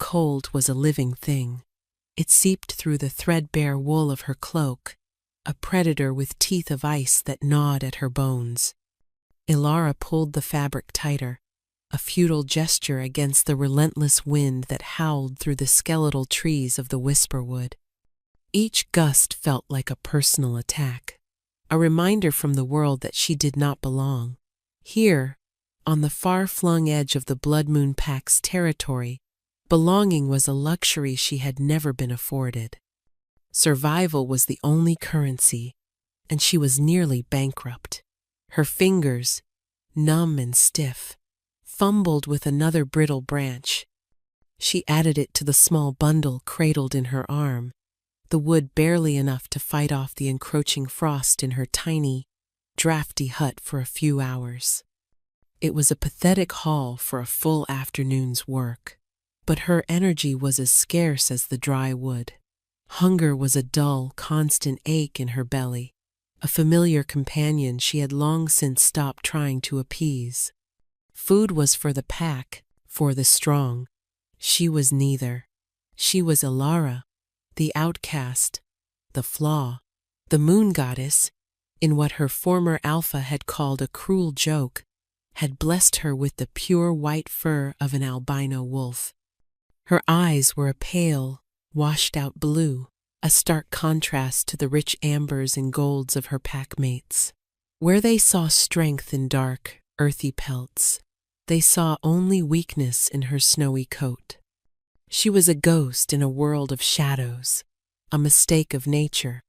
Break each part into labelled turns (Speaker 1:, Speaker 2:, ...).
Speaker 1: cold was a living thing. It seeped through the threadbare wool of her cloak, a predator with teeth of ice that gnawed at her bones. Ilara pulled the fabric tighter, a futile gesture against the relentless wind that howled through the skeletal trees of the Whisperwood. Each gust felt like a personal attack, a reminder from the world that she did not belong. Here, on the far-flung edge of the Blood Moon Pack's territory, belonging was a luxury she had never been afforded. Survival was the only currency, and she was nearly bankrupt. Her fingers, numb and stiff, fumbled with another brittle branch. She added it to the small bundle cradled in her arm, the wood barely enough to fight off the encroaching frost in her tiny, drafty hut for a few hours. It was a pathetic haul for a full afternoon's work, but her energy was as scarce as the dry wood. Hunger was a dull, constant ache in her belly, a familiar companion she had long since stopped trying to appease. Food was for the pack, for the strong. She was neither. She was Ilara, the outcast, the flaw, the moon goddess, in what her former alpha had called a cruel joke, had blessed her with the pure white fur of an albino wolf. Her eyes were a pale, washed-out blue, a stark contrast to the rich ambers and golds of her packmates. Where they saw strength in dark, earthy pelts, they saw only weakness in her snowy coat. She was a ghost in a world of shadows, a mistake of nature,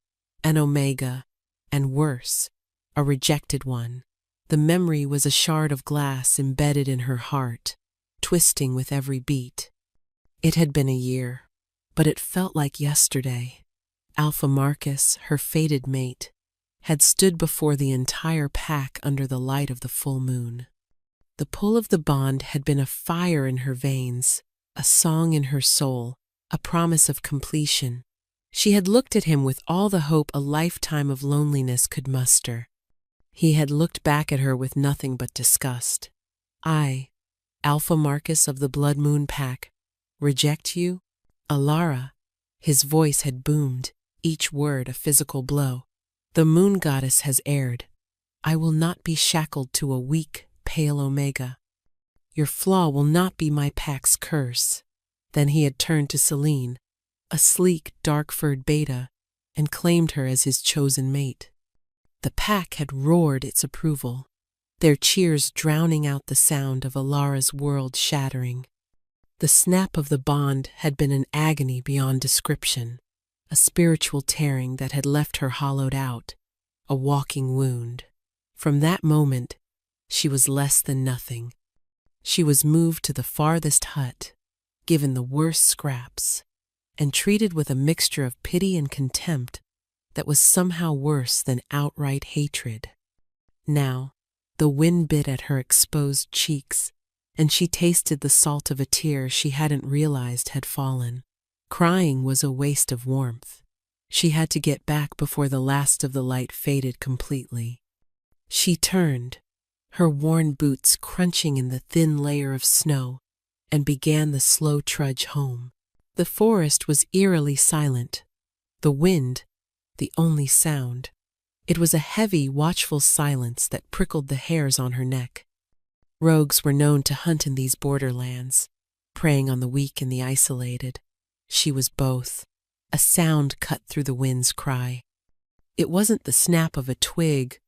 Speaker 1: an omega, and worse, a rejected one. The memory was a shard of glass embedded in her heart, twisting with every beat. It had been a year, but it felt like yesterday. Alpha Marcus, her fated mate, had stood before the entire pack under the light of the full moon. The pull of the bond had been a fire in her veins, a song in her soul, a promise of completion. She had looked at him with all the hope a lifetime of loneliness could muster. He had looked back at her with nothing but disgust. I, Alpha Marcus of the Blood Moon Pack, reject you? Ilara, his voice had boomed, each word a physical blow. The moon goddess has erred. I will not be shackled to a weak, pale omega. Your flaw will not be my pack's curse. Then he had turned to Celine, a sleek, dark-furred beta, and claimed her as his chosen mate. The pack had roared its approval, their cheers drowning out the sound of Ilara's world shattering. The snap of the bond had been an agony beyond description, a spiritual tearing that had left her hollowed out, a walking wound. From that moment, she was less than nothing. She was moved to the farthest hut, given the worst scraps, and treated with a mixture of pity and contempt that was somehow worse than outright hatred. Now, the wind bit at her exposed cheeks, and she tasted the salt of a tear she hadn't realized had fallen. Crying was a waste of warmth. She had to get back before the last of the light faded completely. She turned, her worn boots crunching in the thin layer of snow, and began the slow trudge home. The forest was eerily silent, the wind the only sound. It was a heavy, watchful silence that prickled the hairs on her neck. Rogues were known to hunt in these borderlands, preying on the weak and the isolated. She was both. A sound cut through the wind's cry. It wasn't the snap of a twig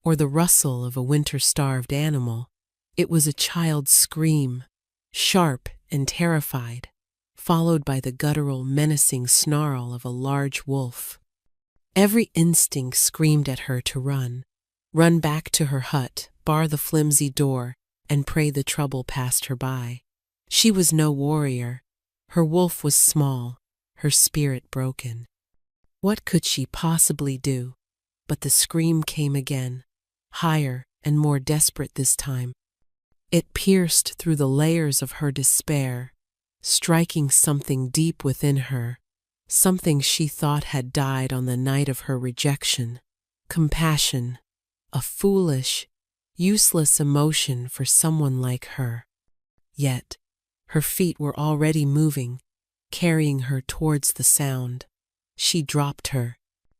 Speaker 1: or the rustle of a winter-starved animal. It was a child's scream, sharp and terrified, followed by the guttural, menacing snarl of a large wolf. Every instinct screamed at her to run back to her hut, bar the flimsy door, and pray the trouble passed her by. She was no warrior. Her wolf was small, her spirit broken. What could she possibly do? But the scream came again, higher and more desperate this time. It pierced through the layers of her despair, striking something deep within her, something she thought had died on the night of her rejection. Compassion, a foolish, useless emotion for someone like her. Yet, her feet were already moving, carrying her towards the sound. She dropped her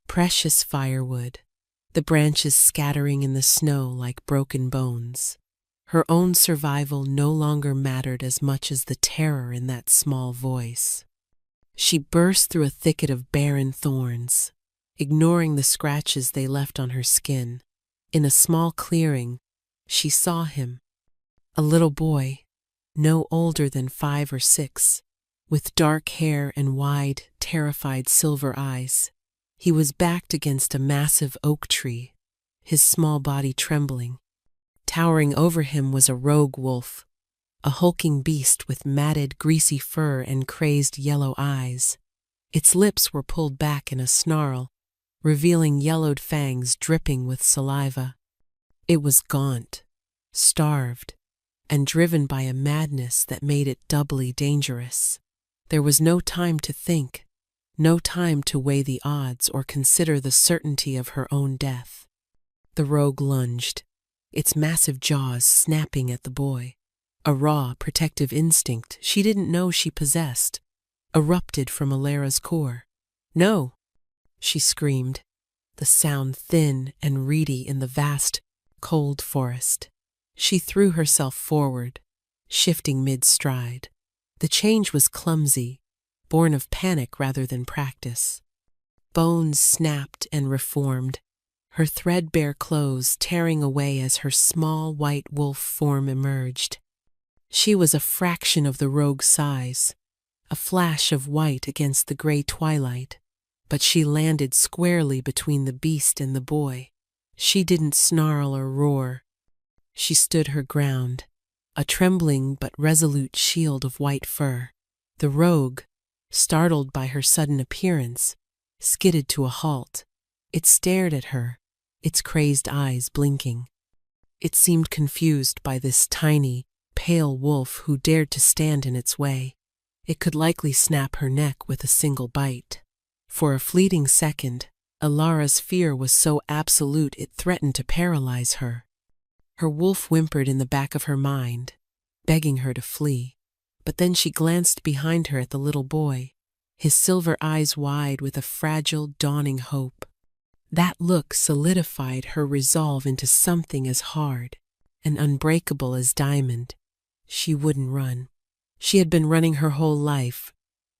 Speaker 1: precious firewood, the branches scattering in the snow like broken bones. Her own survival no longer mattered as much as the terror in that small voice. She burst through a thicket of barren thorns, ignoring the scratches they left on her skin. In a small clearing, she saw him, a little boy, no older than 5 or 6, with dark hair and wide, terrified silver eyes. He was backed against a massive oak tree, his small body trembling. Towering over him was a rogue wolf, a hulking beast with matted, greasy fur and crazed yellow eyes. Its lips were pulled back in a snarl, revealing yellowed fangs dripping with saliva. It was gaunt, starved, and driven by a madness that made it doubly dangerous. There was no time to think, no time to weigh the odds or consider the certainty of her own death. The rogue lunged, its massive jaws snapping at the boy. A raw, protective instinct she didn't know she possessed erupted from Alara's core. "No!" she screamed, the sound thin and reedy in the vast, cold forest. She threw herself forward, shifting mid-stride. The change was clumsy, born of panic rather than practice. Bones snapped and reformed, her threadbare clothes tearing away as her small white wolf form emerged. She was a fraction of the rogue's size, a flash of white against the gray twilight, but she landed squarely between the beast and the boy. She didn't snarl or roar. She stood her ground, a trembling but resolute shield of white fur. The rogue, startled by her sudden appearance, skidded to a halt. It stared at her, its crazed eyes blinking. It seemed confused by this tiny, pale wolf who dared to stand in its way. It could likely snap her neck with a single bite. For a fleeting second, Alara's fear was so absolute it threatened to paralyze her. Her wolf whimpered in the back of her mind, begging her to flee. But then she glanced behind her at the little boy, his silver eyes wide with a fragile, dawning hope. That look solidified her resolve into something as hard and unbreakable as diamond. She wouldn't run. She had been running her whole life,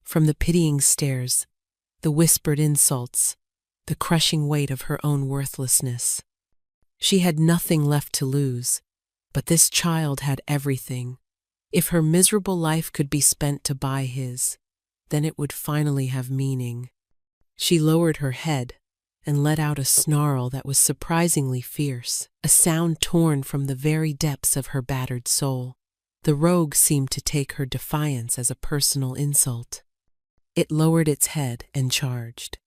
Speaker 1: from the pitying stares, the whispered insults, the crushing weight of her own worthlessness. She had nothing left to lose, but this child had everything. If her miserable life could be spent to buy his, then it would finally have meaning. She lowered her head and let out a snarl that was surprisingly fierce, a sound torn from the very depths of her battered soul. The rogue seemed to take her defiance as a personal insult. It lowered its head and charged.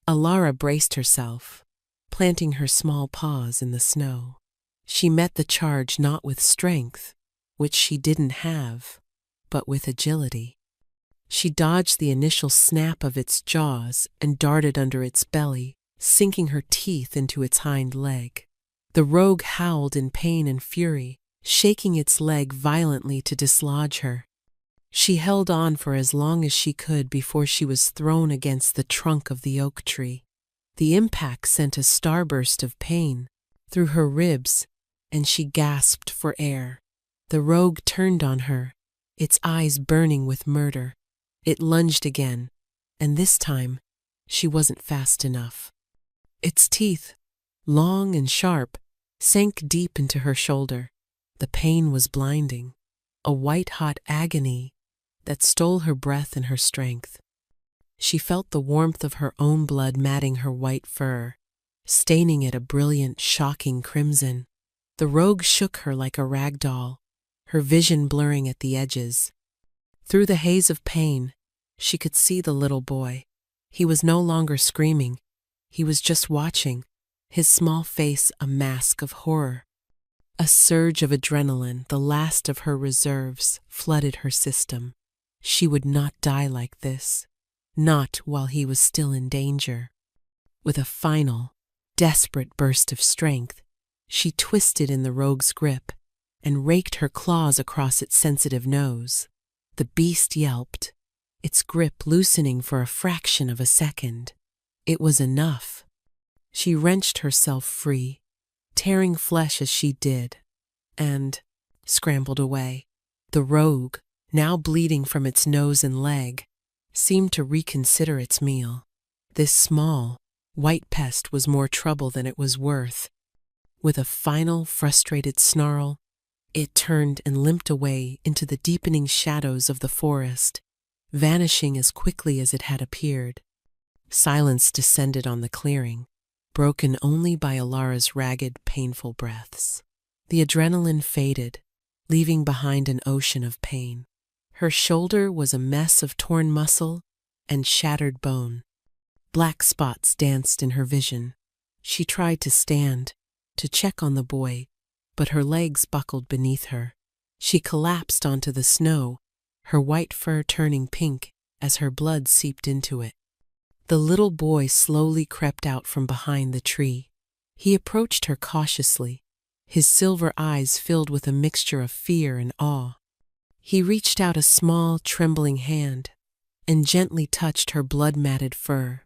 Speaker 1: Alara braced herself, planting her small paws in the snow. She met the charge not with strength, which she didn't have, but with agility. She dodged the initial snap of its jaws and darted under its belly, sinking her teeth into its hind leg. The rogue howled in pain and fury, shaking its leg violently to dislodge her. She held on for as long as she could before she was thrown against the trunk of the oak tree. The impact sent a starburst of pain through her ribs, and she gasped for air. The rogue turned on her, its eyes burning with murder. It lunged again, and this time she wasn't fast enough. Its teeth, long and sharp, sank deep into her shoulder. The pain was blinding, a white-hot agony that stole her breath and her strength. She felt the warmth of her own blood matting her white fur, staining it a brilliant, shocking crimson. The rogue shook her like a rag doll, her vision blurring at the edges. Through the haze of pain, she could see the little boy. He was no longer screaming. He was just watching, his small face a mask of horror. A surge of adrenaline, the last of her reserves, flooded her system. She would not die like this, not while he was still in danger. With a final, desperate burst of strength, she twisted in the rogue's grip and raked her claws across its sensitive nose. The beast yelped, its grip loosening for a fraction of a second. It was enough. She wrenched herself free, tearing flesh as she did, and scrambled away. The rogue, now bleeding from its nose and leg, seemed to reconsider its meal. This small, white pest was more trouble than it was worth. With a final, frustrated snarl, it turned and limped away into the deepening shadows of the forest, vanishing as quickly as it had appeared. Silence descended on the clearing, broken only by Alara's ragged, painful breaths. The adrenaline faded, leaving behind an ocean of pain. Her shoulder was a mess of torn muscle and shattered bone. Black spots danced in her vision. She tried to stand, to check on the boy, but her legs buckled beneath her. She collapsed onto the snow, her white fur turning pink as her blood seeped into it. The little boy slowly crept out from behind the tree. He approached her cautiously, his silver eyes filled with a mixture of fear and awe. He reached out a small, trembling hand and gently touched her blood-matted fur.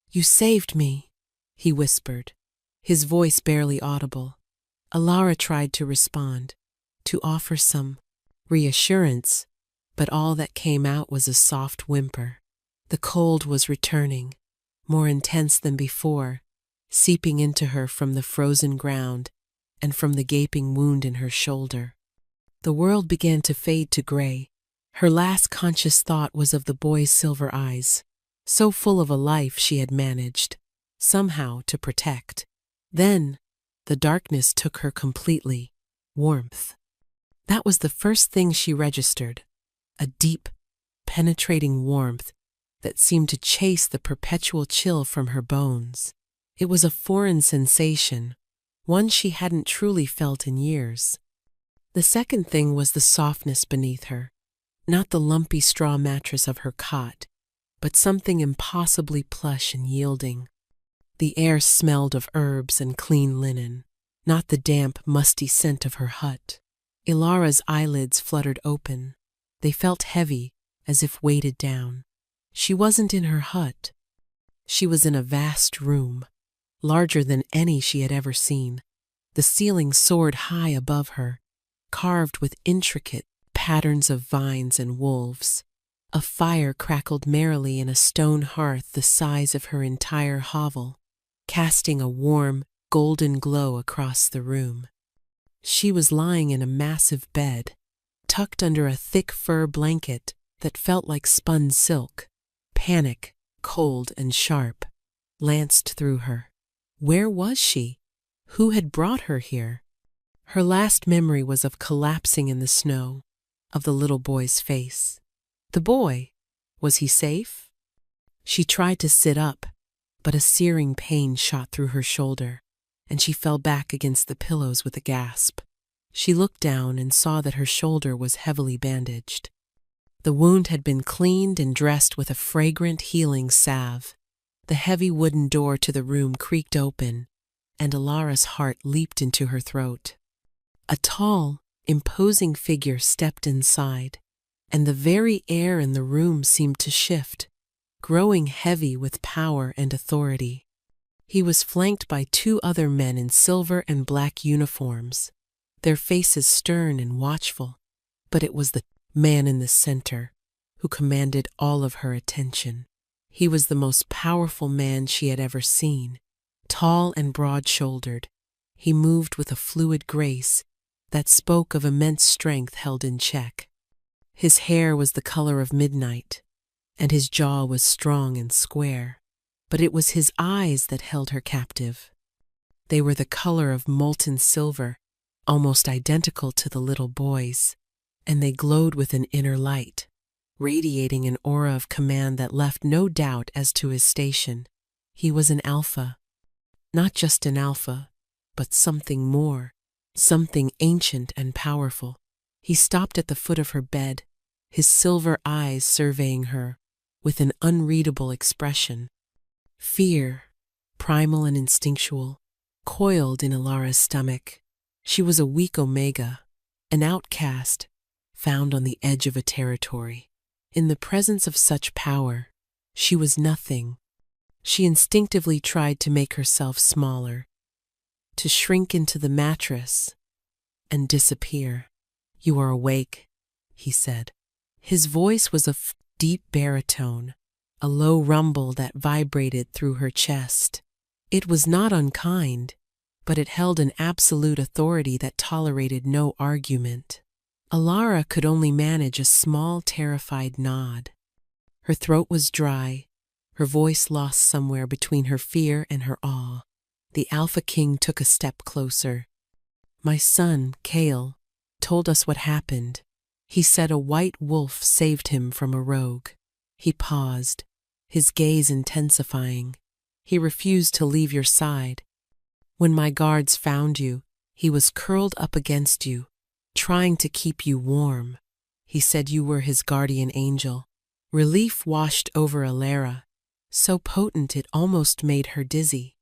Speaker 1: "You saved me," he whispered, his voice barely audible. Alara tried to respond, to offer some reassurance, but all that came out was a soft whimper. The cold was returning, more intense than before, seeping into her from the frozen ground and from the gaping wound in her shoulder. The world began to fade to gray. Her last conscious thought was of the boy's silver eyes, so full of a life she had managed, somehow, to protect. Then, the darkness took her completely. Warmth. That was the first thing she registered, a deep, penetrating warmth that seemed to chase the perpetual chill from her bones. It was a foreign sensation, one she hadn't truly felt in years. The second thing was the softness beneath her, not the lumpy straw mattress of her cot, but something impossibly plush and yielding. The air smelled of herbs and clean linen, not the damp, musty scent of her hut. Ilara's eyelids fluttered open. They felt heavy, as if weighted down. She wasn't in her hut. She was in a vast room, larger than any she had ever seen. The ceiling soared high above her, carved with intricate patterns of vines and wolves. A fire crackled merrily in a stone hearth the size of her entire hovel, casting a warm, golden glow across the room. She was lying in a massive bed, tucked under a thick fur blanket that felt like spun silk. Panic, cold and sharp, lanced through her. Where was she? Who had brought her here? Her last memory was of collapsing in the snow, of the little boy's face. The boy, was he safe? She tried to sit up, but a searing pain shot through her shoulder, and she fell back against the pillows with a gasp. She looked down and saw that her shoulder was heavily bandaged. The wound had been cleaned and dressed with a fragrant healing salve. The heavy wooden door to the room creaked open, and Alara's heart leaped into her throat. A tall, imposing figure stepped inside, and the very air in the room seemed to shift, growing heavy with power and authority. He was flanked by two other men in silver and black uniforms, their faces stern and watchful, but it was the man in the center who commanded all of her attention. He was the most powerful man she had ever seen. Tall and broad-shouldered, he moved with a fluid grace that spoke of immense strength held in check. His hair was the color of midnight, and his jaw was strong and square, but it was his eyes that held her captive. They were the color of molten silver, almost identical to the little boy's, and they glowed with an inner light, radiating an aura of command that left no doubt as to his station. He was an alpha. Not just an alpha, but something more, something ancient and powerful. He stopped at the foot of her bed, his silver eyes surveying her with an unreadable expression. Fear, primal and instinctual, coiled in Alara's stomach. She was a weak omega, an outcast, found on the edge of a territory. In the presence of such power, she was nothing. She instinctively tried to make herself smaller, to shrink into the mattress and disappear. "You are awake," he said. His voice was a deep baritone, a low rumble that vibrated through her chest. It was not unkind, but it held an absolute authority that tolerated no argument. Alara could only manage a small, terrified nod. Her throat was dry, her voice lost somewhere between her fear and her awe. The Alpha King took a step closer. "My son, Kale, told us what happened. He said a white wolf saved him from a rogue." He paused, his gaze intensifying. "He refused to leave your side. When my guards found you, he was curled up against you, trying to keep you warm. He said you were his guardian angel." Relief washed over Alara, so potent it almost made her dizzy.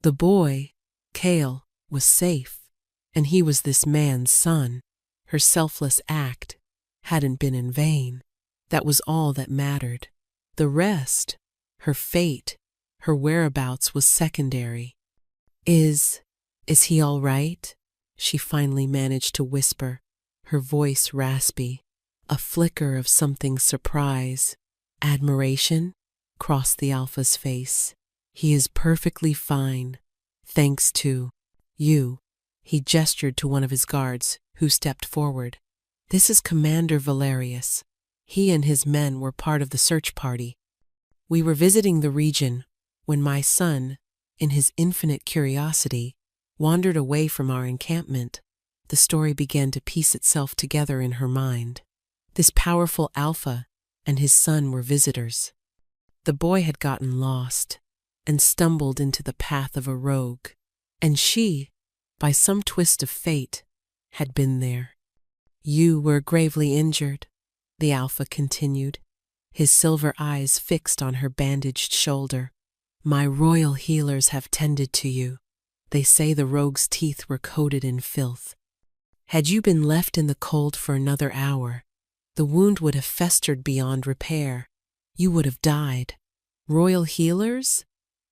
Speaker 1: The boy, Kale, was safe, and he was this man's son. Her selfless act hadn't been in vain. That was all that mattered. The rest, her fate, her whereabouts, was secondary. Is he all right?" she finally managed to whisper, her voice raspy. A flicker of something surprise, admiration, crossed the Alpha's face. "He is perfectly fine, thanks to you." He gestured to one of his guards, who stepped forward. "This is Commander Valerius. He and his men were part of the search party. We were visiting the region when my son, in his infinite curiosity, wandered away from our encampment." The story began to piece itself together in her mind. This powerful Alpha and his son were visitors. The boy had gotten lost and stumbled into the path of a rogue, and she, by some twist of fate, had been there. "You were gravely injured," the Alpha continued, his silver eyes fixed on her bandaged shoulder. "My royal healers have tended to you. They say the rogue's teeth were coated in filth. Had you been left in the cold for another hour, the wound would have festered beyond repair. You would have died." "Royal healers?"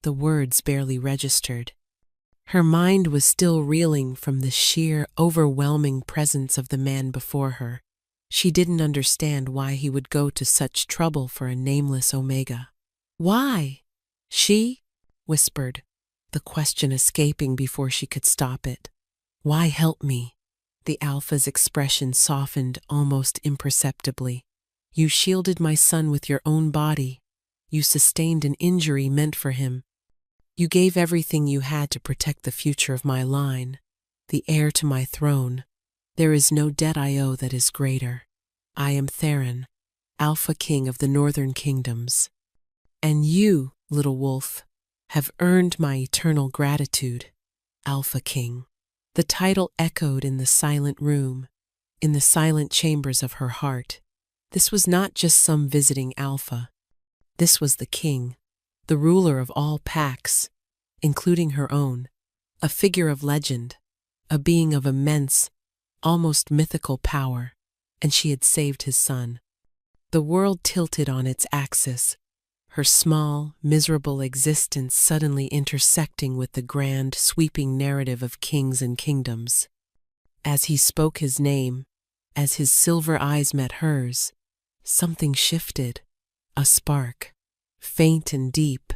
Speaker 1: The words barely registered. Her mind was still reeling from the sheer, overwhelming presence of the man before her. She didn't understand why he would go to such trouble for a nameless Omega. "Why?" she whispered, the question escaping before she could stop it. "Why help me?" The Alpha's expression softened almost imperceptibly. "You shielded my son with your own body. You sustained an injury meant for him. You gave everything you had to protect the future of my line, the heir to my throne. There is no debt I owe that is greater. I am Theron, Alpha King of the Northern Kingdoms. And you, little wolf, have earned my eternal gratitude, Alpha King." The title echoed in the silent room, in the silent chambers of her heart. This was not just some visiting Alpha. This was the king, the ruler of all packs, including her own, a figure of legend, a being of immense, almost mythical power, and she had saved his son. The world tilted on its axis, her small, miserable existence suddenly intersecting with the grand, sweeping narrative of kings and kingdoms. As he spoke his name, as his silver eyes met hers, something shifted. A spark, faint and deep,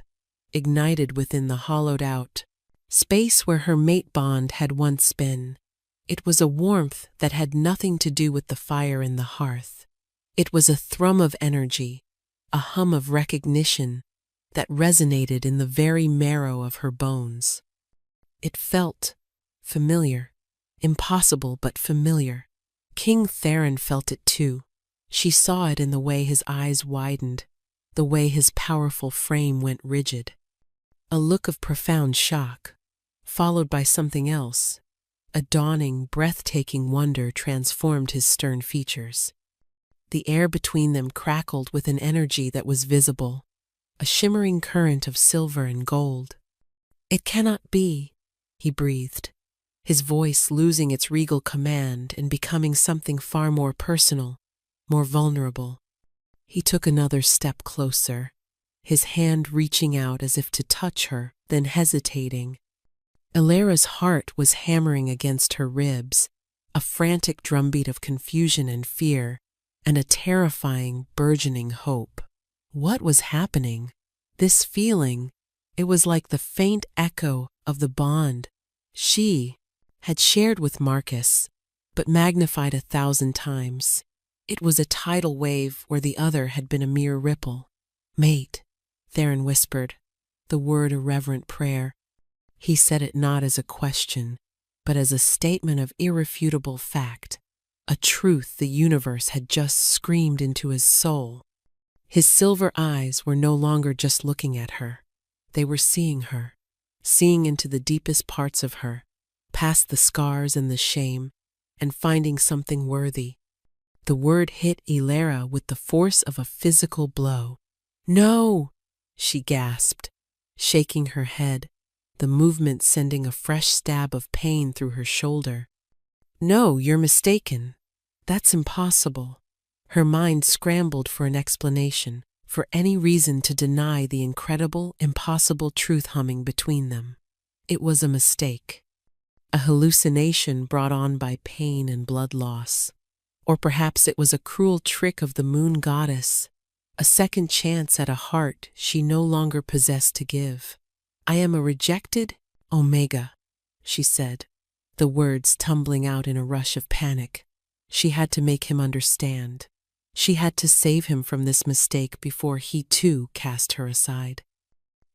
Speaker 1: ignited within the hollowed-out space where her mate bond had once been. It was a warmth that had nothing to do with the fire in the hearth. It was a thrum of energy, a hum of recognition that resonated in the very marrow of her bones. It felt familiar, impossible but familiar. King Theron felt it too. She saw it in the way his eyes widened, the way his powerful frame went rigid. A look of profound shock, followed by something else. A dawning, breathtaking wonder transformed his stern features. The air between them crackled with an energy that was visible, a shimmering current of silver and gold. "It cannot be," he breathed, his voice losing its regal command and becoming something far more personal, more vulnerable. He took another step closer, his hand reaching out as if to touch her, then hesitating. Ilara's heart was hammering against her ribs, a frantic drumbeat of confusion and fear, and a terrifying, burgeoning hope. What was happening? This feeling, it was like the faint echo of the bond she had shared with Marcus, but magnified 1,000 times. It was a tidal wave where the other had been a mere ripple. "Mate," Theron whispered, the word a reverent prayer. He said it not as a question, but as a statement of irrefutable fact, a truth the universe had just screamed into his soul. His silver eyes were no longer just looking at her. They were seeing her, seeing into the deepest parts of her, past the scars and the shame, and finding something worthy. The word hit Ilara with the force of a physical blow. "No!" she gasped, shaking her head, the movement sending a fresh stab of pain through her shoulder. "No, you're mistaken. That's impossible." Her mind scrambled for an explanation, for any reason to deny the incredible, impossible truth humming between them. It was a mistake, a hallucination brought on by pain and blood loss. Or perhaps it was a cruel trick of the moon goddess, a second chance at a heart she no longer possessed to give. "I am a rejected Omega," she said, the words tumbling out in a rush of panic. She had to make him understand. She had to save him from this mistake before he too cast her aside.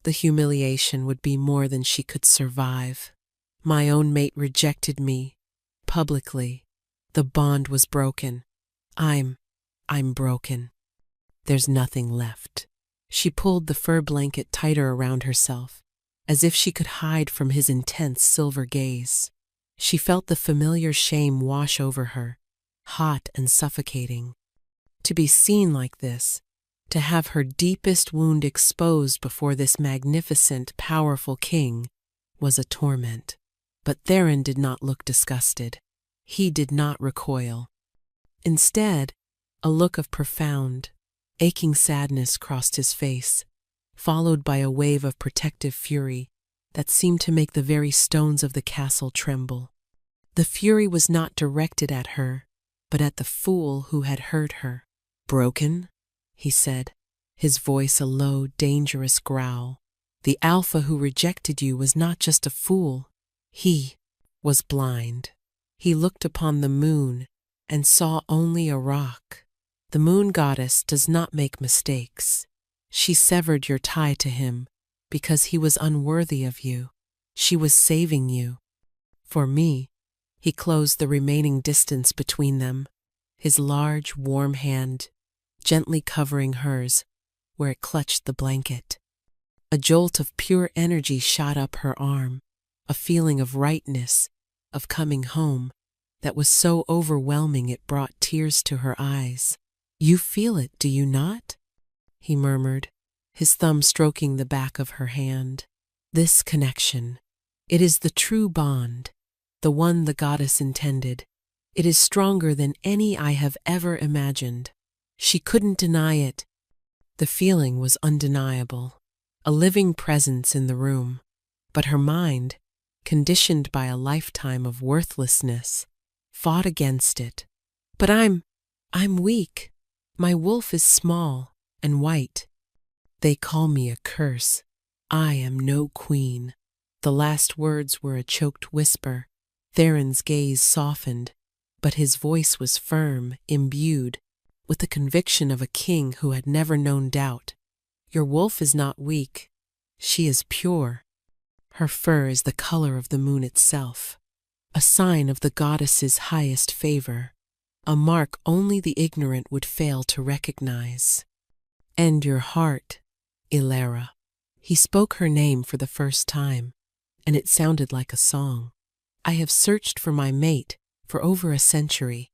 Speaker 1: The humiliation would be more than she could survive. My own mate rejected me, publicly. The bond was broken. I'm broken. There's nothing left. She pulled the fur blanket tighter around herself, as if she could hide from his intense silver gaze. She felt the familiar shame wash over her, hot and suffocating. To be seen like this, to have her deepest wound exposed before this magnificent, powerful king, was a torment. But Theron did not look disgusted. He did not recoil. Instead, a look of profound, aching sadness crossed his face, followed by a wave of protective fury that seemed to make the very stones of the castle tremble. The fury was not directed at her, but at the fool who had hurt her. "Broken?" he said, his voice a low, dangerous growl. "The alpha who rejected you was not just a fool. He was blind. He looked upon the moon and saw only a rock. The moon goddess does not make mistakes. She severed your tie to him because he was unworthy of you. She was saving you. For me," he closed the remaining distance between them, his large, warm hand gently covering hers where it clutched the blanket. A jolt of pure energy shot up her arm, a feeling of rightness, of coming home, that was so overwhelming it brought tears to her eyes. "You feel it, do you not?" he murmured, his thumb stroking the back of her hand. "This connection, it is the true bond, the one the goddess intended. It is stronger than any I have ever imagined." She couldn't deny it. The feeling was undeniable, a living presence in the room. But her mind, conditioned by a lifetime of worthlessness, fought against it. "But I'm weak. My wolf is small and white. They call me a curse. I am no queen." The last words were a choked whisper. Theron's gaze softened, but his voice was firm, imbued with the conviction of a king who had never known doubt. "Your wolf is not weak. She is pure. Her fur is the color of the moon itself, a sign of the goddess's highest favor, a mark only the ignorant would fail to recognize. And your heart, Ilara." He spoke her name for the first time, and it sounded like a song. "I have searched for my mate for over a century.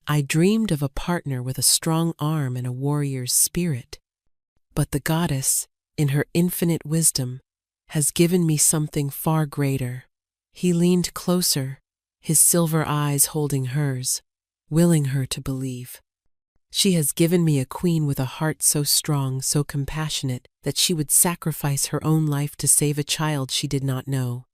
Speaker 1: I dreamed of a partner with a strong arm and a warrior's spirit. But the goddess, in her infinite wisdom, has given me something far greater." He leaned closer, his silver eyes holding hers, willing her to believe. She has given me a queen with a heart so strong, so compassionate, that she would sacrifice her own life to save a child she did not know.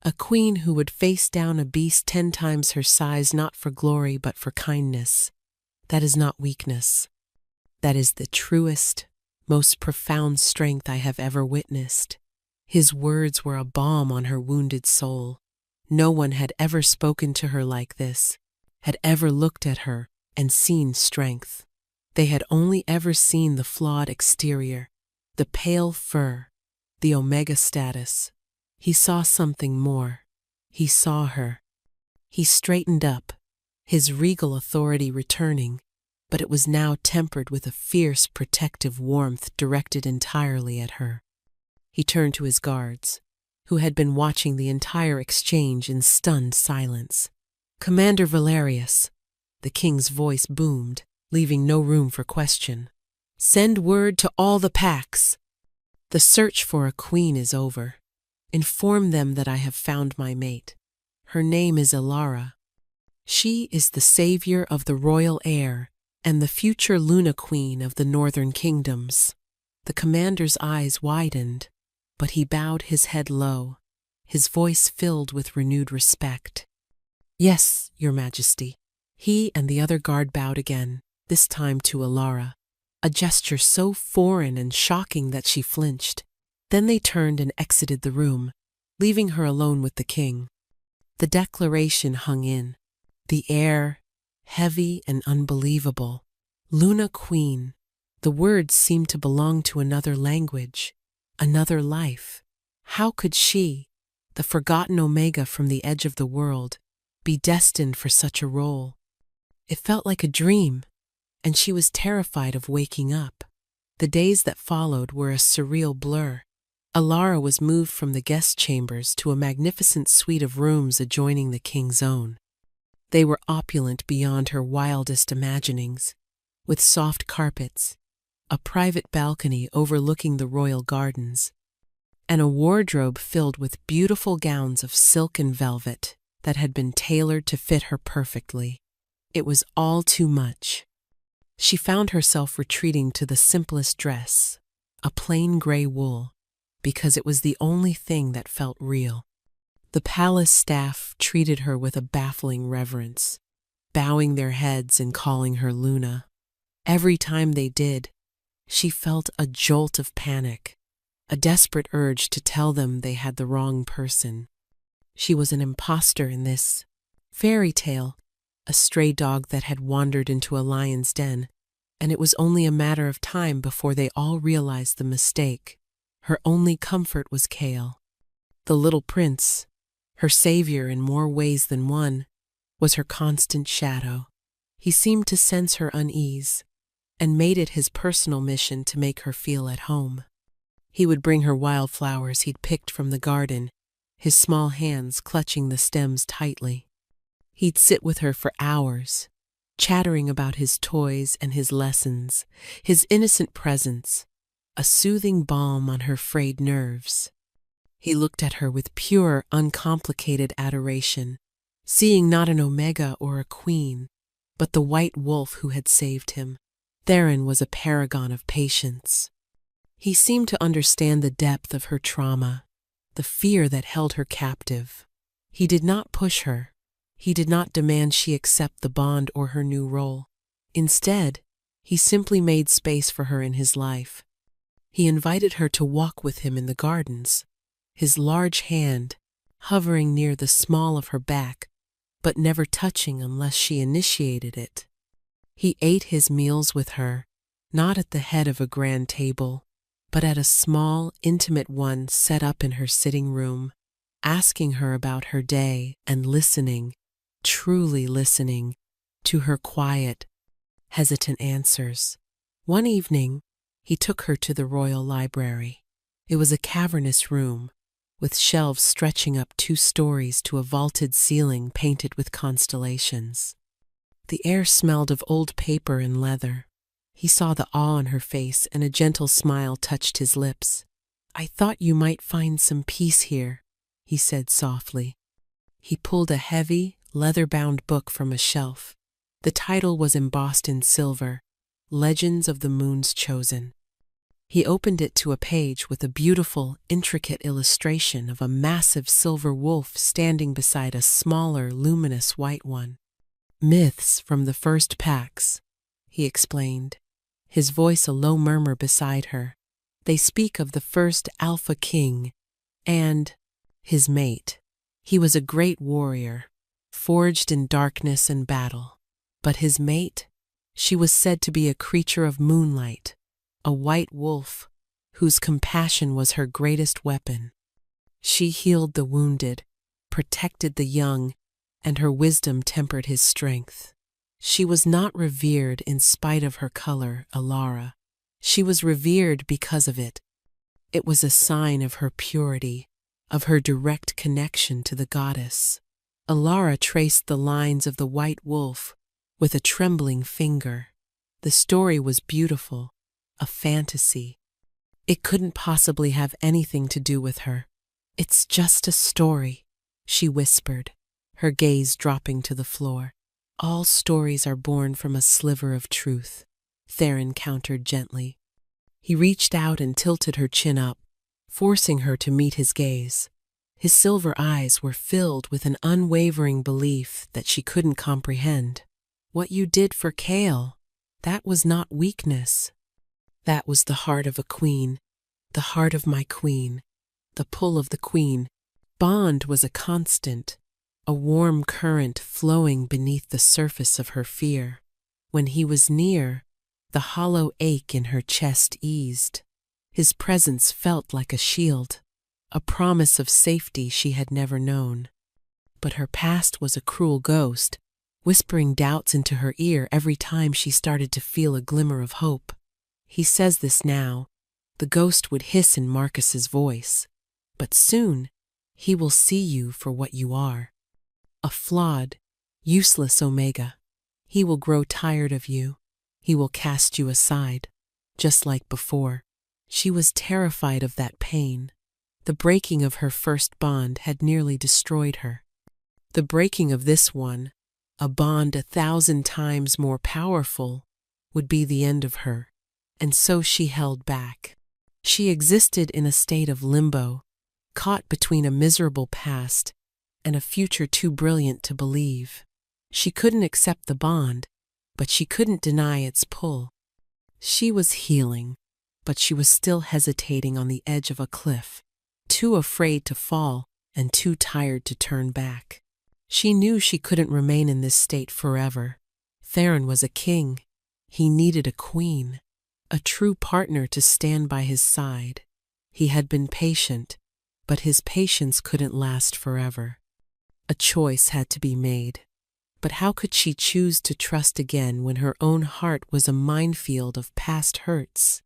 Speaker 1: A queen who would face down a beast 10 times her size, not for glory but for kindness. That is not weakness. That is the truest, most profound strength I have ever witnessed. His words were a balm on her wounded soul. No one had ever spoken to her like this, had ever looked at her and seen strength. They had only ever seen the flawed exterior, the pale fur, the omega status. He saw something more. He saw her. He straightened up, his regal authority returning, but it was now tempered with a fierce, protective warmth directed entirely at her. He turned to his guards, who had been watching the entire exchange in stunned silence. "Commander Valerius," the king's voice boomed, leaving no room for question. "Send word to all the packs. The search for a queen is over. Inform them that I have found my mate. Her name is Elara. She is the savior of the royal heir and the future Luna Queen of the northern kingdoms." The commander's eyes widened, but he bowed his head low, his voice filled with renewed respect. "Yes, Your Majesty." He and the other guard bowed again, this time to Elara, a gesture so foreign and shocking that she flinched. Then they turned and exited the room, leaving her alone with the king. The declaration hung in the air, heavy and unbelievable. Luna Queen. The words seemed to belong to another language, another life. How could she, the forgotten Omega from the edge of the world, be destined for such a role? It felt like a dream, and she was terrified of waking up. The days that followed were a surreal blur. Elara was moved from the guest chambers to a magnificent suite of rooms adjoining the king's own. They were opulent beyond her wildest imaginings, with soft carpets, a private balcony overlooking the royal gardens, and a wardrobe filled with beautiful gowns of silk and velvet that had been tailored to fit her perfectly. It was all too much. She found herself retreating to the simplest dress, a plain gray wool, because it was the only thing that felt real. The palace staff treated her with a baffling reverence, bowing their heads and calling her Luna. Every time they did, she felt a jolt of panic, a desperate urge to tell them they had the wrong person. She was an imposter in this fairy tale, a stray dog that had wandered into a lion's den, and it was only a matter of time before they all realized the mistake. Her only comfort was Kale. The little prince, her savior in more ways than one, was her constant shadow. He seemed to sense her unease, and made it his personal mission to make her feel at home. He would bring her wildflowers he'd picked from the garden, his small hands clutching the stems tightly. He'd sit with her for hours, chattering about his toys and his lessons, his innocent presence, a soothing balm on her frayed nerves. He looked at her with pure, uncomplicated adoration, seeing not an Omega or a queen, but the white wolf who had saved him. Theron was a paragon of patience. He seemed to understand the depth of her trauma, the fear that held her captive. He did not push her. He did not demand she accept the bond or her new role. Instead, he simply made space for her in his life. He invited her to walk with him in the gardens, his large hand hovering near the small of her back, but never touching unless she initiated it. He ate his meals with her, not at the head of a grand table, but at a small, intimate one set up in her sitting room, asking her about her day and listening, truly listening, to her quiet, hesitant answers. One evening, he took her to the royal library. It was a cavernous room, with shelves stretching up 2 stories to a vaulted ceiling painted with constellations. The air smelled of old paper and leather. He saw the awe on her face, and a gentle smile touched his lips. "I thought you might find some peace here," he said softly. He pulled a heavy, leather-bound book from a shelf. The title was embossed in silver, Legends of the Moon's Chosen. He opened it to a page with a beautiful, intricate illustration of a massive silver wolf standing beside a smaller, luminous white one. Myths from the first packs, he explained, his voice a low murmur beside her. They speak of the first Alpha King and his mate. He was a great warrior, forged in darkness and battle. But his mate? She was said to be a creature of moonlight, a white wolf, whose compassion was her greatest weapon. She healed the wounded, protected the young, and her wisdom tempered his strength. She was not revered in spite of her color, Alara. She was revered because of it. It was a sign of her purity, of her direct connection to the goddess. Alara traced the lines of the white wolf with a trembling finger. The story was beautiful, a fantasy. It couldn't possibly have anything to do with her. It's just a story, she whispered, her gaze dropping to the floor. All stories are born from a sliver of truth, Theron countered gently. He reached out and tilted her chin up, forcing her to meet his gaze. His silver eyes were filled with an unwavering belief that she couldn't comprehend. What you did for Kale, that was not weakness. That was the heart of a queen, the heart of my queen, the pull of the queen. Bond was a constant, a warm current flowing beneath the surface of her fear. When he was near, the hollow ache in her chest eased. His presence felt like a shield, a promise of safety she had never known. But her past was a cruel ghost, whispering doubts into her ear every time she started to feel a glimmer of hope. He says this now, the ghost would hiss in Marcus's voice. But soon, he will see you for what you are. A flawed, useless Omega. He will grow tired of you. He will cast you aside, just like before. She was terrified of that pain. The breaking of her first bond had nearly destroyed her. The breaking of this one, a bond 1,000 times more powerful, would be the end of her. And so she held back. She existed in a state of limbo, caught between a miserable past and a future too brilliant to believe. She couldn't accept the bond, but she couldn't deny its pull. She was healing, but she was still hesitating on the edge of a cliff, too afraid to fall and too tired to turn back. She knew she couldn't remain in this state forever. Theron was a king. He needed a queen, a true partner to stand by his side. He had been patient, but his patience couldn't last forever. A choice had to be made. But how could she choose to trust again when her own heart was a minefield of past hurts?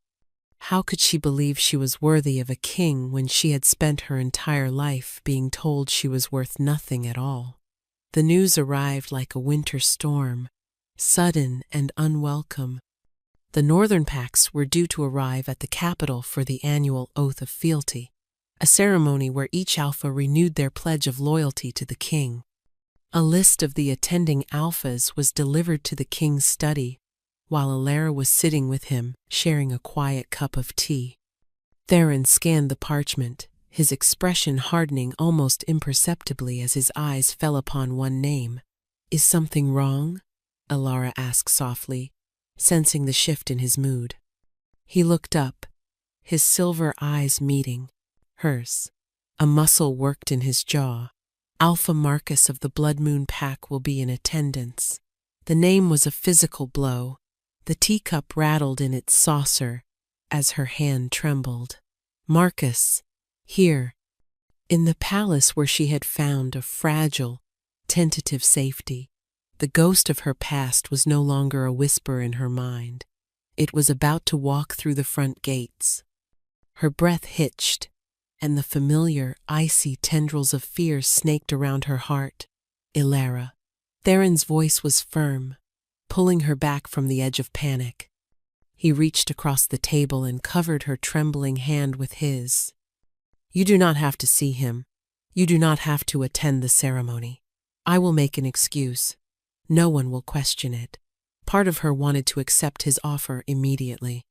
Speaker 1: How could she believe she was worthy of a king when she had spent her entire life being told she was worth nothing at all? The news arrived like a winter storm, sudden and unwelcome. The Northern Packs were due to arrive at the capital for the annual Oath of Fealty, a ceremony where each Alpha renewed their pledge of loyalty to the king. A list of the attending Alphas was delivered to the king's study, while Alara was sitting with him, sharing a quiet cup of tea. Theron scanned the parchment, his expression hardening almost imperceptibly as his eyes fell upon one name. "Is something wrong?" Alara asked softly, sensing the shift in his mood. He looked up, his silver eyes meeting hers. A muscle worked in his jaw. Alpha Marcus of the Blood Moon Pack will be in attendance. The name was a physical blow. The teacup rattled in its saucer as her hand trembled. Marcus, here, in the palace where she had found a fragile, tentative safety. The ghost of her past was no longer a whisper in her mind. It was about to walk through the front gates. Her breath hitched, and the familiar, icy tendrils of fear snaked around her heart. Alara. Theron's voice was firm, pulling her back from the edge of panic. He reached across the table and covered her trembling hand with his. "You do not have to see him. You do not have to attend the ceremony. I will make an excuse. No one will question it. Part of her wanted to accept his offer immediately.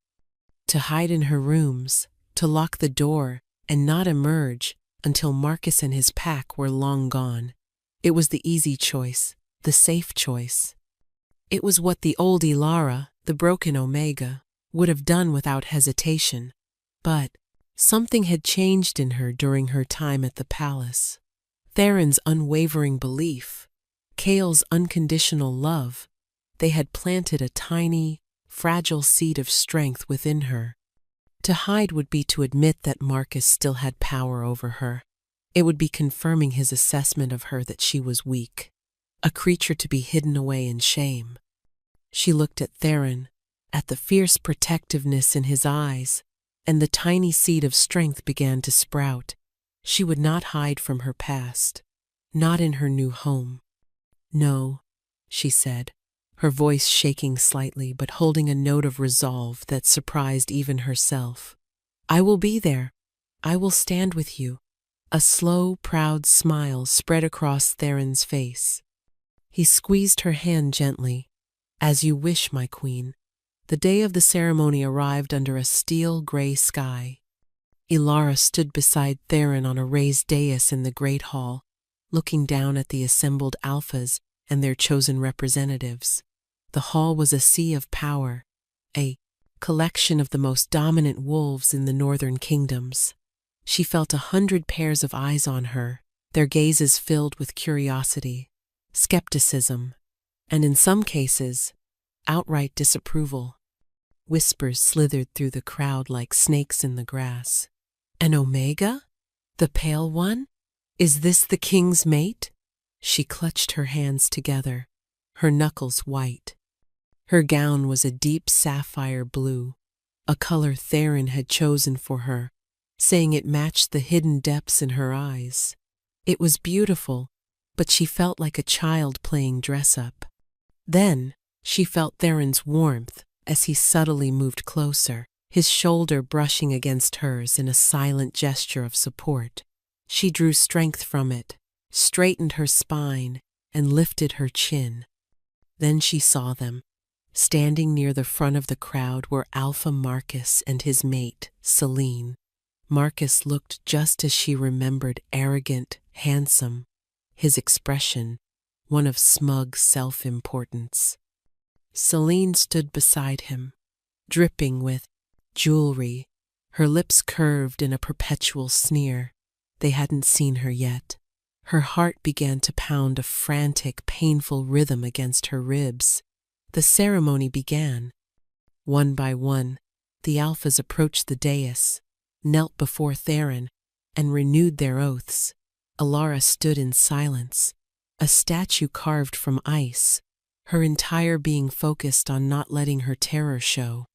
Speaker 1: To hide in her rooms, to lock the door, and not emerge until Marcus and his pack were long gone. It was the easy choice, the safe choice. It was what the old Elara, the broken Omega, would have done without hesitation. But something had changed in her during her time at the palace. Theron's unwavering belief, Kale's unconditional love, they had planted a tiny, fragile seed of strength within her. To hide would be to admit that Marcus still had power over her. It would be confirming his assessment of her that she was weak, a creature to be hidden away in shame. She looked at Theron, at the fierce protectiveness in his eyes, and the tiny seed of strength began to sprout. She would not hide from her past, not in her new home. "No," she said, her voice shaking slightly but holding a note of resolve that surprised even herself. "I will be there. I will stand with you." A slow, proud smile spread across Theron's face. He squeezed her hand gently. "As you wish, my queen." The day of the ceremony arrived under a steel-gray sky. Elara stood beside Theron on a raised dais in the great hall, looking down at the assembled alphas and their chosen representatives. The hall was a sea of power, a collection of the most dominant wolves in the northern kingdoms. She felt 100 pairs of eyes on her, their gazes filled with curiosity, skepticism, and in some cases, outright disapproval. Whispers slithered through the crowd like snakes in the grass. "An Omega? The Pale One? Is this the king's mate?" She clutched her hands together, her knuckles white. Her gown was a deep sapphire blue, a color Theron had chosen for her, saying it matched the hidden depths in her eyes. It was beautiful, but she felt like a child playing dress-up. Then she felt Theron's warmth as he subtly moved closer, his shoulder brushing against hers in a silent gesture of support. She drew strength from it, straightened her spine, and lifted her chin. Then she saw them. Standing near the front of the crowd were Alpha Marcus and his mate, Selene. Marcus looked just as she remembered, arrogant, handsome, his expression one of smug self-importance. Selene stood beside him, dripping with jewelry, her lips curved in a perpetual sneer. They hadn't seen her yet. Her heart began to pound a frantic, painful rhythm against her ribs. The ceremony began. One by one, the alphas approached the dais, knelt before Theron, and renewed their oaths. Elara stood in silence, a statue carved from ice, her entire being focused on not letting her terror show.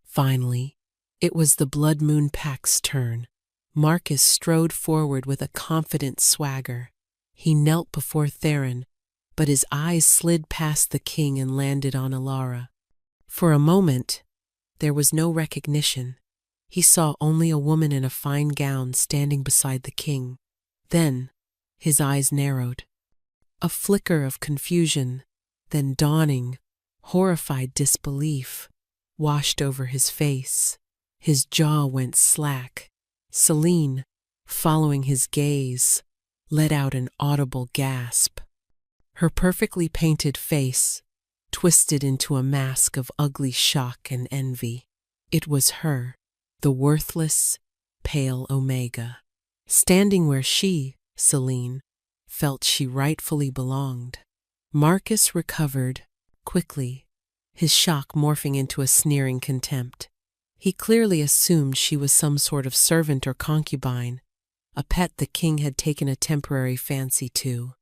Speaker 1: Finally, it was the Blood Moon Pack's turn. Marcus strode forward with a confident swagger. He knelt before Theron, but his eyes slid past the king and landed on Elara. For a moment, there was no recognition. He saw only a woman in a fine gown standing beside the king. Then, his eyes narrowed. A flicker of confusion, then dawning, horrified disbelief, washed over his face. His jaw went slack. Selene, following his gaze, let out an audible gasp. Her perfectly painted face twisted into a mask of ugly shock and envy. It was her, the worthless, pale Omega, standing where she, Selene, felt she rightfully belonged. Marcus recovered, quickly, his shock morphing into a sneering contempt. He clearly assumed she was some sort of servant or concubine, a pet the king had taken a temporary fancy to.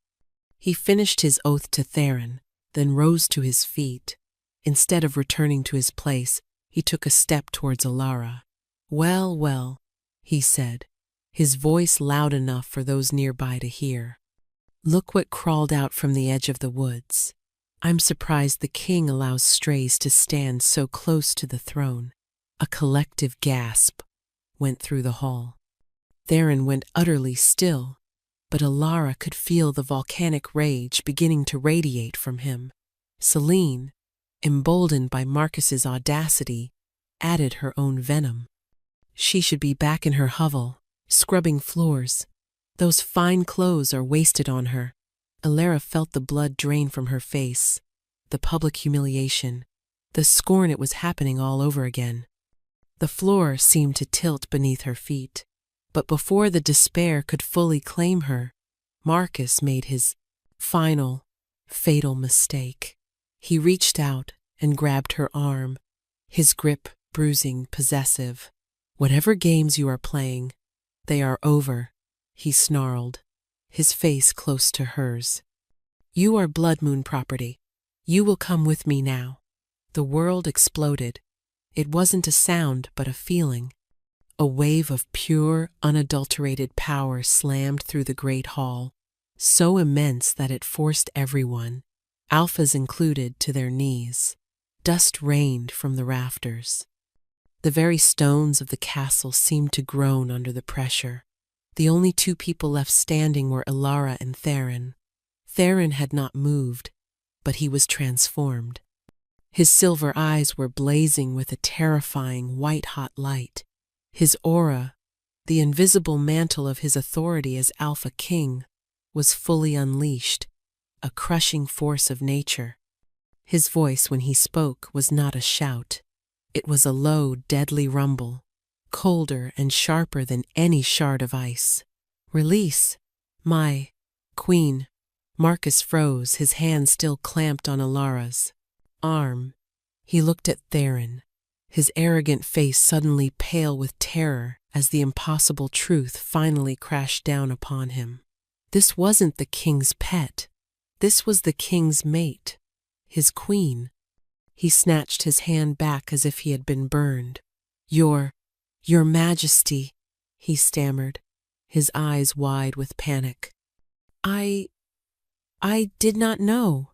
Speaker 1: He finished his oath to Theron, then rose to his feet. Instead of returning to his place, he took a step towards Elara. "Well, well," he said, his voice loud enough for those nearby to hear. "Look what crawled out from the edge of the woods. I'm surprised the king allows strays to stand so close to the throne." A collective gasp went through the hall. Theron went utterly still, but Elara could feel the volcanic rage beginning to radiate from him. Selene, emboldened by Marcus's audacity, added her own venom. She should be back in her hovel, scrubbing floors. Those fine clothes are wasted on her. Elara felt the blood drain from her face, the public humiliation, the scorn. It was happening all over again. The floor seemed to tilt beneath her feet. But before the despair could fully claim her, Marcus made his final, fatal mistake. He reached out and grabbed her arm, his grip bruising, possessive. "Whatever games you are playing, they are over," he snarled, his face close to hers. "You are Blood Moon property. You will come with me now." The world exploded. It wasn't a sound, but a feeling. A wave of pure, unadulterated power slammed through the great hall, so immense that it forced everyone, alphas included, to their knees. Dust rained from the rafters. The very stones of the castle seemed to groan under the pressure. The only two people left standing were Elara and Theron. Theron had not moved, but he was transformed. His silver eyes were blazing with a terrifying white-hot light. His aura, the invisible mantle of his authority as Alpha King, was fully unleashed, a crushing force of nature. His voice, when he spoke, was not a shout. It was a low, deadly rumble, colder and sharper than any shard of ice. "Release, my queen." Marcus froze, his hand still clamped on Elara's arm. He looked at Theron, his arrogant face suddenly pale with terror as the impossible truth finally crashed down upon him. This wasn't the king's pet. This was the king's mate, his queen. He snatched his hand back as if he had been burned. Your Majesty," he stammered, his eyes wide with panic. I did not know.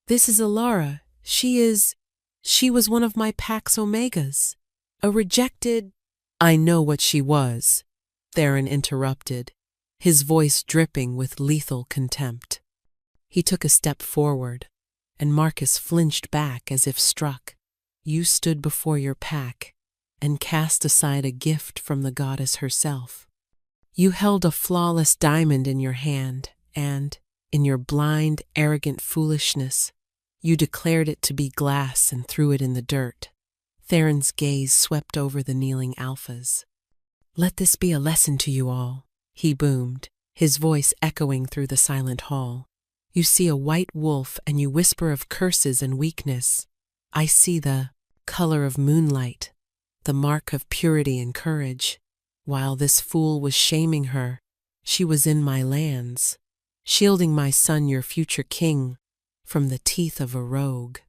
Speaker 1: This is Elara. She was one of my Pax Omegas. A rejected—" "I know what she was," Theron interrupted, his voice dripping with lethal contempt. He took a step forward, and Marcus flinched back as if struck. "You stood before your pack and cast aside a gift from the goddess herself. You held a flawless diamond in your hand, and, in your blind, arrogant foolishness, you declared it to be glass and threw it in the dirt." Theron's gaze swept over the kneeling alphas. "Let this be a lesson to you all," he boomed, his voice echoing through the silent hall. "You see a white wolf and you whisper of curses and weakness. I see the color of moonlight, the mark of purity and courage. While this fool was shaming her, she was in my lands, shielding my son, your future king, from the teeth of a rogue.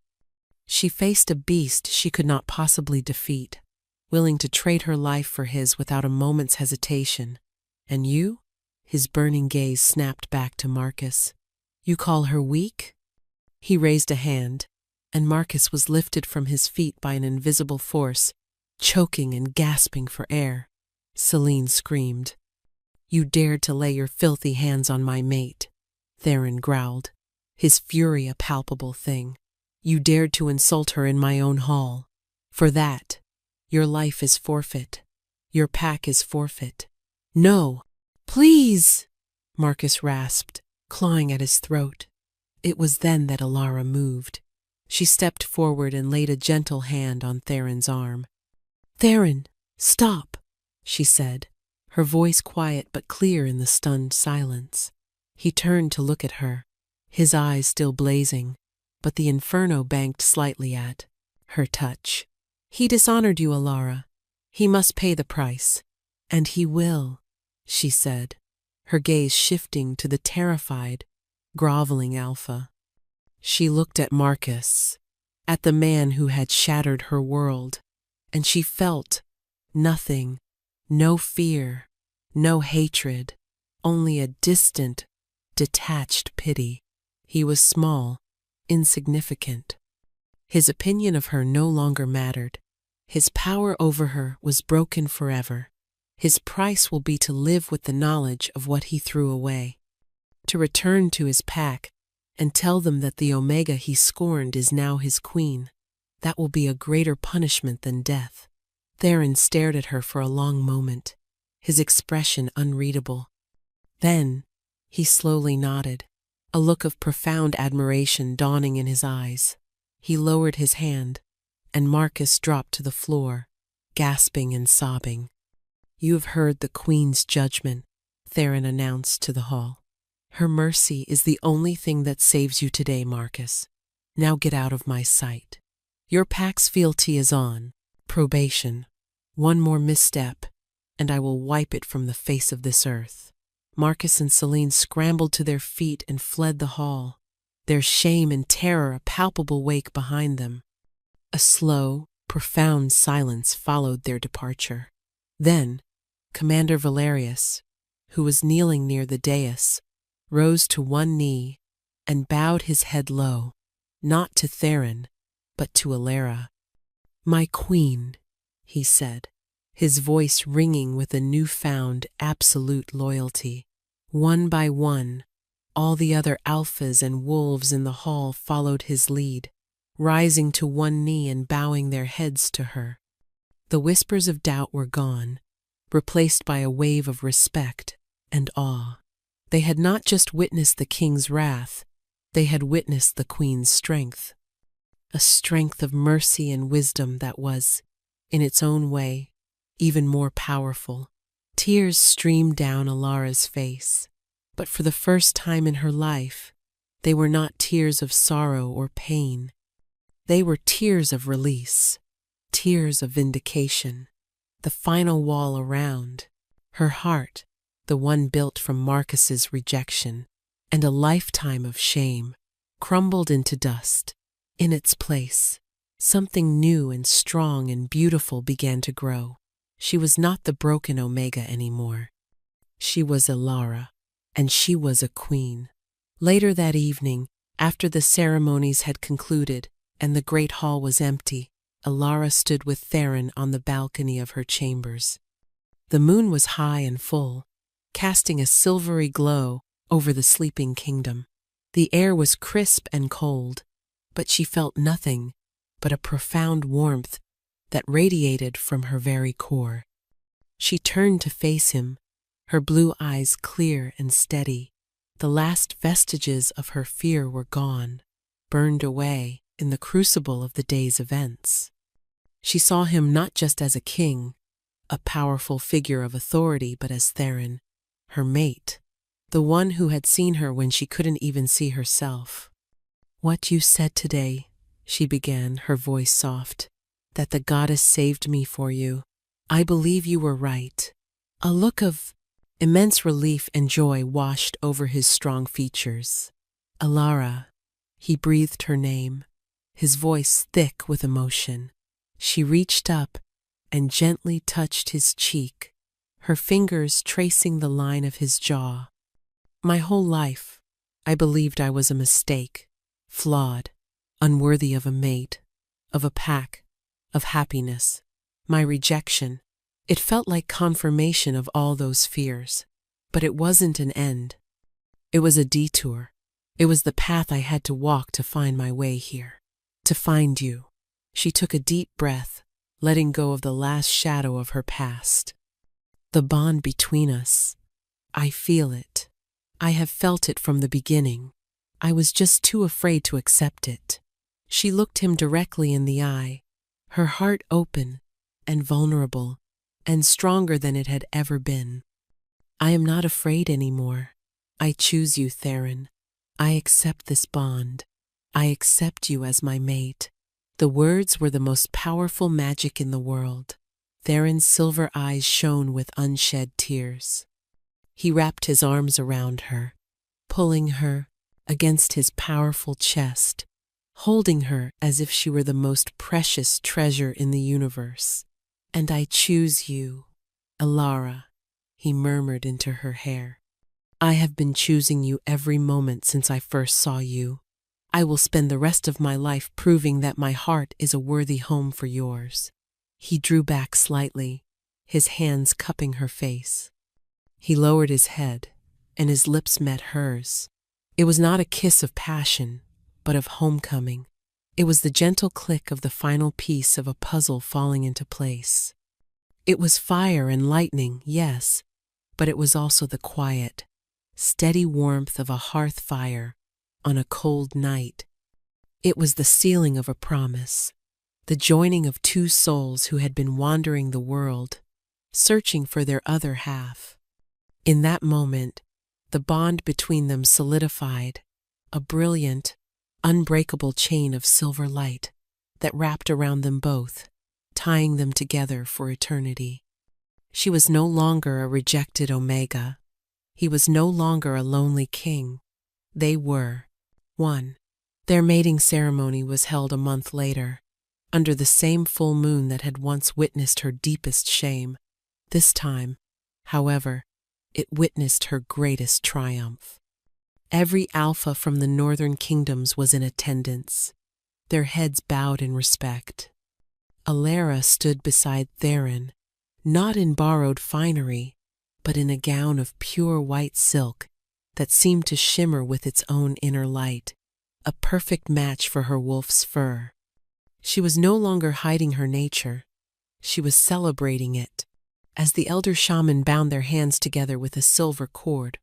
Speaker 1: She faced a beast she could not possibly defeat, willing to trade her life for his without a moment's hesitation. And you?" His burning gaze snapped back to Marcus. "You call her weak?" He raised a hand, and Marcus was lifted from his feet by an invisible force, choking and gasping for air. Celine screamed. "You dared to lay your filthy hands on my mate," Theron growled, his fury a palpable thing. "You dared to insult her in my own hall. For that, your life is forfeit. Your pack is forfeit." "No, please!" Marcus rasped, clawing at his throat. It was then that Elara moved. She stepped forward and laid a gentle hand on Theron's arm. "Theron, stop," she said, her voice quiet but clear in the stunned silence. He turned to look at her, his eyes still blazing, but the inferno banked slightly at her touch. "He dishonored you, Elara. He must pay the price." "And he will," she said, her gaze shifting to the terrified, groveling Alpha. She looked at Marcus, at the man who had shattered her world, and she felt nothing, no fear, no hatred, only a distant, detached pity. He was small, insignificant. His opinion of her no longer mattered. His power over her was broken forever. His price will be to live with the knowledge of what he threw away, to return to his pack and tell them that the Omega he scorned is now his queen. That will be a greater punishment than death." Theron stared at her for a long moment, his expression unreadable. Then he slowly nodded, a look of profound admiration dawning in his eyes. He lowered his hand, and Marcus dropped to the floor, gasping and sobbing. "You have heard the Queen's judgment," Theron announced to the hall. "Her mercy is the only thing that saves you today, Marcus. Now get out of my sight. Your pax fealty is on probation. One more misstep, and I will wipe it from the face of this earth." Marcus and Celine scrambled to their feet and fled the hall, their shame and terror a palpable wake behind them. A slow, profound silence followed their departure. Then Commander Valerius, who was kneeling near the dais, rose to one knee and bowed his head low, not to Theron, but to Alara. "My queen," he said, his voice ringing with a newfound absolute loyalty. One by one, all the other alphas and wolves in the hall followed his lead, rising to one knee and bowing their heads to her. The whispers of doubt were gone, replaced by a wave of respect and awe. They had not just witnessed the king's wrath, they had witnessed the queen's strength. A strength of mercy and wisdom that was, in its own way, even more powerful. Tears streamed down Alara's face, but for the first time in her life, they were not tears of sorrow or pain. They were tears of release, tears of vindication. The final wall around, her heart, the one built from Marcus's rejection, and a lifetime of shame, crumbled into dust. In its place, something new and strong and beautiful began to grow. She was not the broken Omega anymore. She was Alara, and she was a queen. Later that evening, after the ceremonies had concluded and the great hall was empty, Alara stood with Theron on the balcony of her chambers. The moon was high and full, casting a silvery glow over the sleeping kingdom. The air was crisp and cold, but she felt nothing but a profound warmth that radiated from her very core. She turned to face him, her blue eyes clear and steady. The last vestiges of her fear were gone, burned away in the crucible of the day's events. She saw him not just as a king, a powerful figure of authority, but as Theron, her mate, the one who had seen her when she couldn't even see herself. "What you said today," she began, her voice soft, "that the goddess saved me for you. I believe you were right." A look of immense relief and joy washed over his strong features. "Alara," he breathed her name, his voice thick with emotion. She reached up and gently touched his cheek, her fingers tracing the line of his jaw. "My whole life, I believed I was a mistake, flawed, unworthy of a mate, of a pack, of happiness. My rejection, it felt like confirmation of all those fears. But it wasn't an end. It was a detour. It was the path I had to walk to find my way here. To find you." She took a deep breath, letting go of the last shadow of her past. "The bond between us, I feel it. I have felt it from the beginning. I was just too afraid to accept it." She looked him directly in the eye, her heart open and vulnerable and stronger than it had ever been. "I am not afraid anymore. I choose you, Theron. I accept this bond. I accept you as my mate." The words were the most powerful magic in the world. Theron's silver eyes shone with unshed tears. He wrapped his arms around her, pulling her against his powerful chest, holding her as if she were the most precious treasure in the universe. "And I choose you, Alara," he murmured into her hair. "I have been choosing you every moment since I first saw you. I will spend the rest of my life proving that my heart is a worthy home for yours." He drew back slightly, his hands cupping her face. He lowered his head, and his lips met hers. It was not a kiss of passion, but of homecoming. It was the gentle click of the final piece of a puzzle falling into place. It was fire and lightning, yes, but it was also the quiet, steady warmth of a hearth fire on a cold night. It was the sealing of a promise, the joining of two souls who had been wandering the world, searching for their other half. In that moment, the bond between them solidified, a brilliant, unbreakable chain of silver light that wrapped around them both, tying them together for eternity. She was no longer a rejected Omega. He was no longer a lonely king. They were one. Their mating ceremony was held a month later, under the same full moon that had once witnessed her deepest shame. This time, however, it witnessed her greatest triumph. Every alpha from the northern kingdoms was in attendance, their heads bowed in respect. Alara stood beside Theron, not in borrowed finery, but in a gown of pure white silk that seemed to shimmer with its own inner light, a perfect match for her wolf's fur. She was no longer hiding her nature, she was celebrating it. As the elder shaman bound their hands together with a silver cord,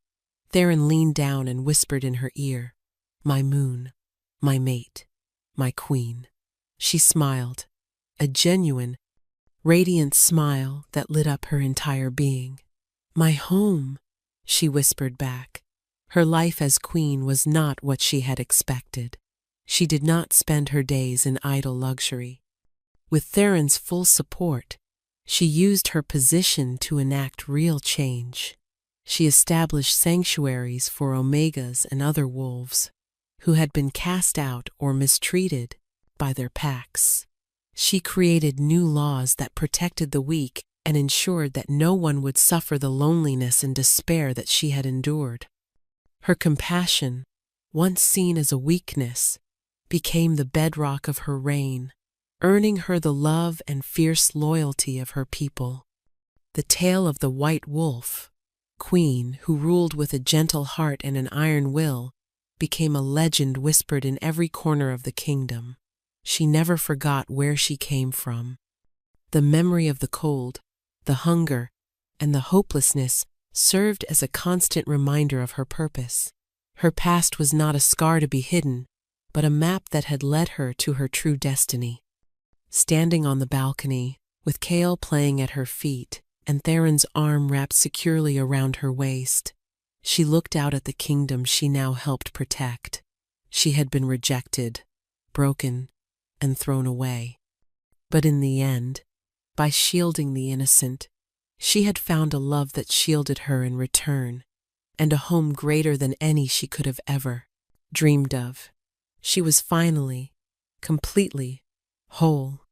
Speaker 1: Theron leaned down and whispered in her ear, "My moon, my mate, my queen." She smiled, a genuine, radiant smile that lit up her entire being. "My home," she whispered back. Her life as queen was not what she had expected. She did not spend her days in idle luxury. With Theron's full support, she used her position to enact real change. She established sanctuaries for Omegas and other wolves who had been cast out or mistreated by their packs. She created new laws that protected the weak and ensured that no one would suffer the loneliness and despair that she had endured. Her compassion, once seen as a weakness, became the bedrock of her reign, earning her the love and fierce loyalty of her people. The tale of the White Wolf, queen who ruled with a gentle heart and an iron will, became a legend whispered in every corner of the kingdom. She never forgot where she came from. The memory of the cold, the hunger, and the hopelessness served as a constant reminder of her purpose. Her past was not a scar to be hidden, but a map that had led her to her true destiny. Standing on the balcony, with Kale playing at her feet and Theron's arm wrapped securely around her waist, she looked out at the kingdom she now helped protect. She had been rejected, broken, and thrown away. But in the end, by shielding the innocent, she had found a love that shielded her in return, and a home greater than any she could have ever dreamed of. She was finally, completely, whole.